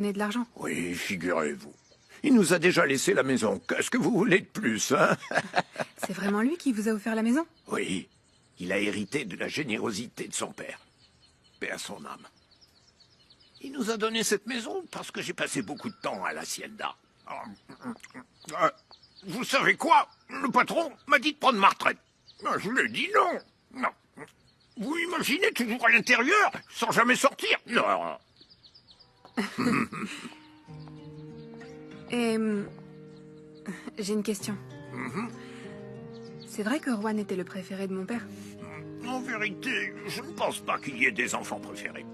donner de l'argent. Oui, figurez-vous. Il nous a déjà laissé la maison. Qu'est-ce que vous voulez de plus, hein? C'est vraiment lui qui vous a offert la maison? Oui, il a hérité de la générosité de son père. Paix à son âme. Il nous a donné cette maison parce que j'ai passé beaucoup de temps à l'hacienda. Vous savez quoi? Le patron m'a dit de prendre ma retraite. Je lui ai dit non. Non. Vous imaginez toujours à l'intérieur, sans jamais sortir? Non. Et... j'ai une question. C'est vrai que Juan était le préféré de mon père? En vérité, je ne pense pas qu'il y ait des enfants préférés.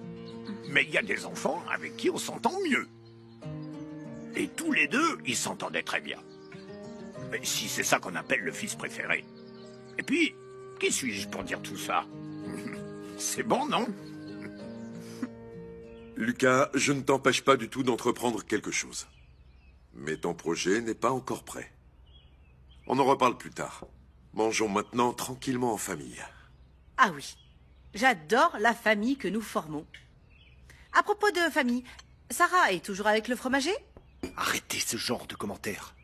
Mais il y a des enfants avec qui on s'entend mieux. Et tous les deux, ils s'entendaient très bien. Mais si c'est ça qu'on appelle le fils préféré. Et puis, qui suis-je pour dire tout ça? C'est bon, non? Lucas, je ne t'empêche pas du tout d'entreprendre quelque chose. Mais ton projet n'est pas encore prêt. On en reparle plus tard. Mangeons maintenant tranquillement en famille. Ah oui, j'adore la famille que nous formons. À propos de famille, Sarah est toujours avec le fromager? Arrêtez ce genre de commentaires.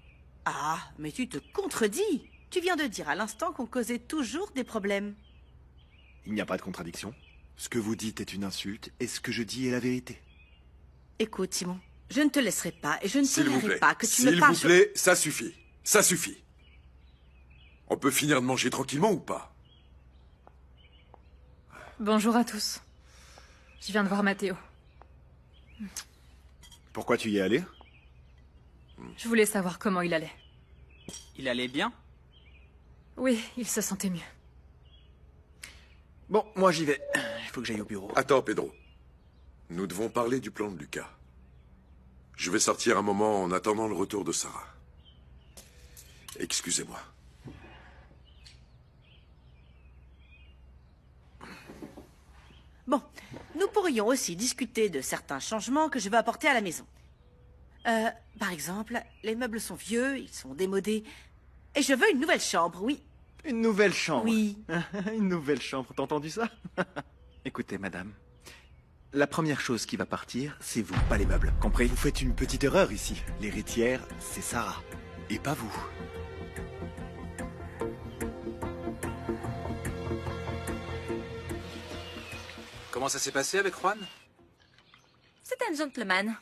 Ah, mais tu te contredis. Tu viens de dire à l'instant qu'on causait toujours des problèmes. Il n'y a pas de contradiction. Ce que vous dites est une insulte, et ce que je dis est la vérité. Écoute, Simon, je ne te laisserai pas et je ne S'il vous tolérerai plaît, pas que tu me s'il parles... vous plaît, ça suffit. Ça suffit. On peut finir de manger tranquillement ou pas? Bonjour à tous. Je viens de voir Mathéo. Pourquoi tu y es allé? Je voulais savoir comment il allait. Il allait bien? Oui, il se sentait mieux. Bon, moi j'y vais. Il faut que j'aille au bureau. Attends, Pedro. Nous devons parler du plan de Lucas. Je vais sortir un moment en attendant le retour de Sarah. Excusez-moi. Bon, nous pourrions aussi discuter de certains changements que je veux apporter à la maison. Par exemple, les meubles sont vieux, ils sont démodés. Et je veux une nouvelle chambre, oui. Une nouvelle chambre. Oui. Une nouvelle chambre, t'as entendu ça? Écoutez, madame. La première chose qui va partir, c'est vous, pas les meubles. Compris? Vous faites une petite erreur ici. L'héritière, c'est Sarah. Et pas vous. Comment ça s'est passé avec Juan? C'est un gentleman.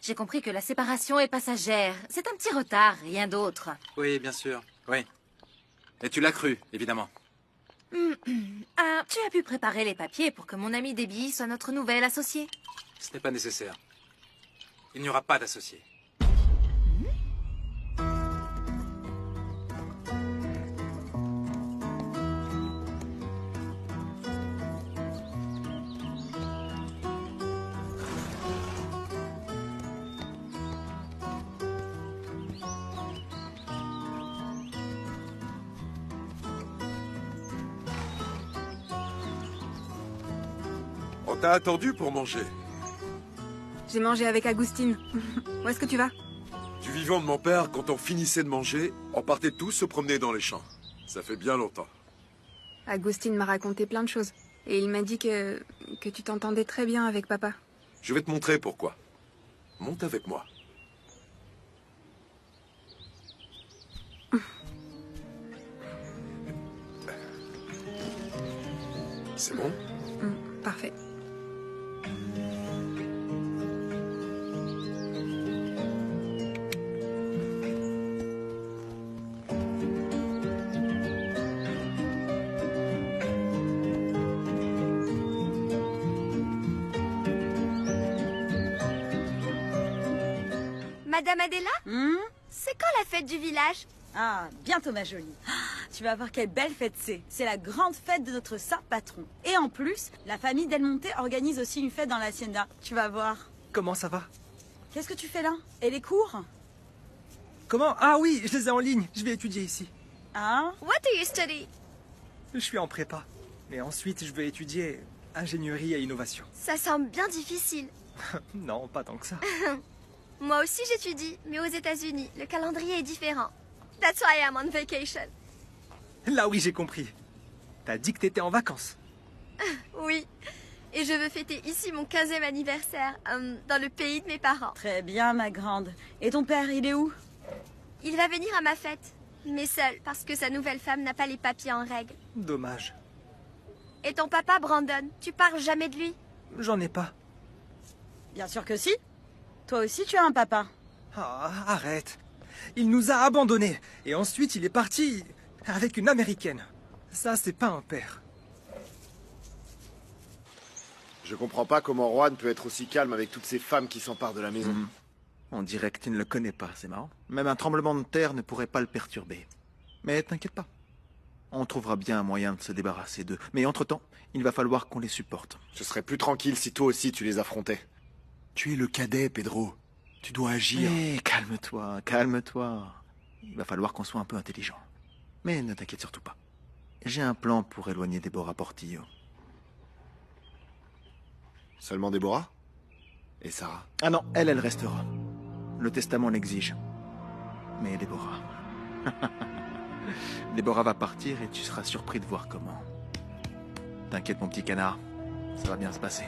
J'ai compris que la séparation est passagère. C'est un petit retard, rien d'autre. Oui, bien sûr. Oui. Et tu l'as cru, évidemment. Ah, tu as pu préparer les papiers pour que mon ami Debbie soit notre nouvelle associée? Ce n'est pas nécessaire. Il n'y aura pas d'associé. On t'a attendu pour manger. J'ai mangé avec Agustine. Où est-ce que tu vas? Du vivant de mon père, quand on finissait de manger, on partait tous se promener dans les champs. Ça fait bien longtemps. Agustine m'a raconté plein de choses. Et il m'a dit que tu t'entendais très bien avec papa. Je vais te montrer pourquoi. Monte avec moi. C'est bon? Parfait. Madame Adela? C'est quand la fête du village? Ah, bientôt ma jolie. Ah, tu vas voir quelle belle fête c'est. C'est la grande fête de notre saint patron. Et en plus, la famille Del Monte organise aussi une fête dans l'hacienda. Tu vas voir. Comment ça va? Qu'est-ce que tu fais là? Et les cours? Comment? Ah oui, je les ai en ligne. Je vais étudier ici. Hein? What do you study? Je suis en prépa. Et ensuite, je vais étudier ingénierie et innovation. Ça semble bien difficile. Non, pas tant que ça. Moi aussi j'étudie, mais aux États-Unis, le calendrier est différent. That's why I'm on vacation. Là oui, j'ai compris. T'as dit que t'étais en vacances. Oui. Et je veux fêter ici mon 15e anniversaire, dans le pays de mes parents. Très bien, ma grande. Et ton père, il est où? Il va venir à ma fête, mais seul, parce que sa nouvelle femme n'a pas les papiers en règle. Dommage. Et ton papa, Brandon, tu parles jamais de lui? J'en ai pas. Bien sûr que si. Toi aussi, tu as un papa. Ah, arrête. Il nous a abandonnés. Et ensuite, il est parti avec une américaine. Ça, c'est pas un père. Je comprends pas comment Juan peut être aussi calme avec toutes ces femmes qui s'emparent de la maison. On dirait que tu ne le connais pas, c'est marrant. Même un tremblement de terre ne pourrait pas le perturber. Mais t'inquiète pas. On trouvera bien un moyen de se débarrasser d'eux. Mais entre-temps, il va falloir qu'on les supporte. Je serais plus tranquille si toi aussi tu les affrontais. Tu es le cadet, Pedro. Tu dois agir. Mais calme-toi, calme-toi. Il va falloir qu'on soit un peu intelligent. Mais ne t'inquiète surtout pas. J'ai un plan pour éloigner Deborah Portillo. Seulement Déborah? Et Sarah? Ah non, elle restera. Le testament l'exige. Mais Déborah... Déborah va partir et tu seras surpris de voir comment. T'inquiète mon petit canard, ça va bien se passer.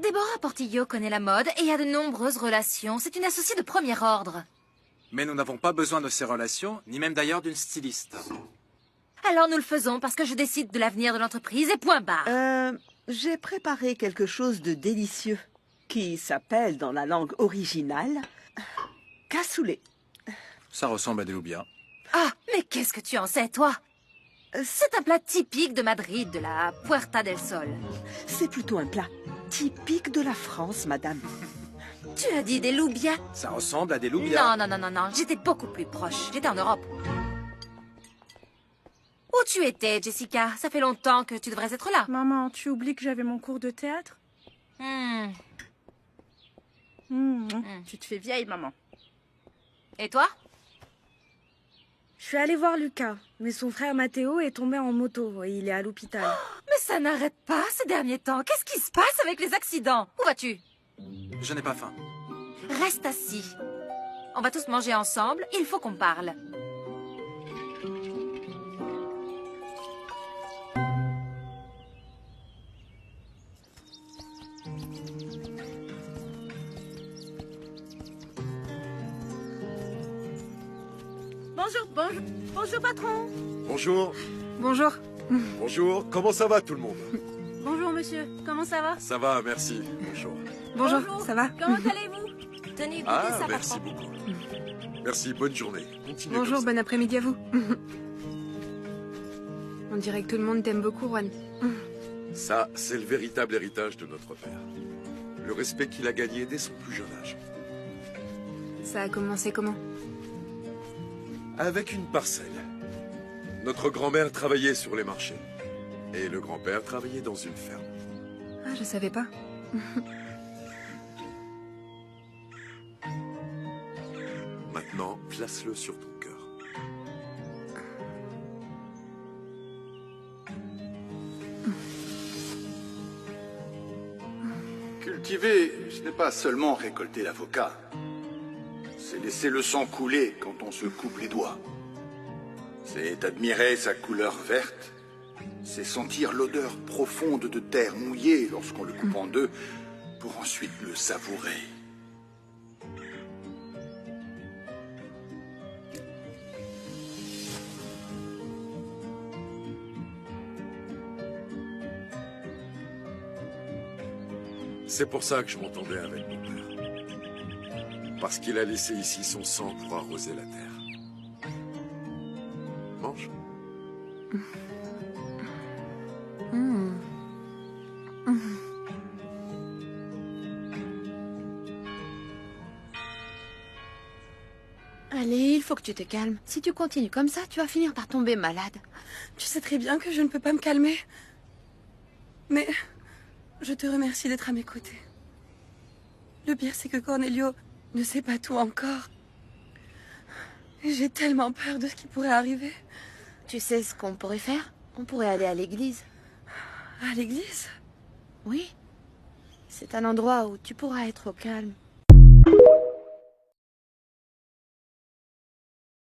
Déborah Portillo connaît la mode et a de nombreuses relations. C'est une associée de premier ordre. Mais nous n'avons pas besoin de ces relations, ni même d'ailleurs d'une styliste. Alors nous le faisons parce que je décide de l'avenir de l'entreprise et point barre. J'ai préparé quelque chose de délicieux qui s'appelle, dans la langue originale, cassoulet. Ça ressemble à des loubias. Ah, mais qu'est-ce que tu en sais, toi? C'est un plat typique de Madrid, de la Puerta del Sol. C'est plutôt un plat typique de la France, madame. Tu as dit des loubias? Ça ressemble à des loubias. Non, j'étais beaucoup plus proche. J'étais en Europe. Où tu étais, Jessica? Ça fait longtemps que tu devrais être là. Maman, tu oublies que j'avais mon cours de théâtre? Tu te fais vieille, maman. Et toi? Je suis allée voir Lucas, mais son frère Matteo est tombé en moto et il est à l'hôpital. Mais ça n'arrête pas ces derniers temps. Qu'est-ce qui se passe avec les accidents? Où vas-tu? Je n'ai pas faim. Reste assis. On va tous manger ensemble. Il faut qu'on parle. Bonjour, patron. Bonjour. Bonjour. Bonjour. Comment ça va tout le monde? Bonjour, monsieur. Comment ça va? Ça va, merci. Bonjour. Bonjour, ça va? Comment allez-vous? Tenez, Ah, goûtez ça, merci patron. beaucoup. Merci, bonne journée. Continuez Bonjour, comme ça. bon après-midi à vous. On dirait que tout le monde t'aime beaucoup, Juan. Ça, c'est le véritable héritage de notre père. Le respect qu'il a gagné dès son plus jeune âge. Ça a commencé comment? Avec une parcelle. Notre grand-mère travaillait sur les marchés. Et le grand-père travaillait dans une ferme. Ah, je savais pas. Maintenant, place-le sur ton cœur. Cultiver, ce n'est pas seulement récolter l'avocat. C'est laisser le sang couler quand on se coupe les doigts. C'est admirer sa couleur verte. C'est sentir l'odeur profonde de terre mouillée lorsqu'on le coupe en deux pour ensuite le savourer. C'est pour ça que je m'entendais avec mon père. Parce qu'il a laissé ici son sang pour arroser la terre. Mange. Allez, il faut que tu te calmes. Si tu continues comme ça, tu vas finir par tomber malade. Tu sais très bien que je ne peux pas me calmer. Mais je te remercie d'être à mes côtés. Le pire, c'est que Cornelio ne sait pas tout encore. Et j'ai tellement peur de ce qui pourrait arriver. Tu sais ce qu'on pourrait faire? On pourrait aller à l'église. À l'église? Oui. C'est un endroit où tu pourras être au calme.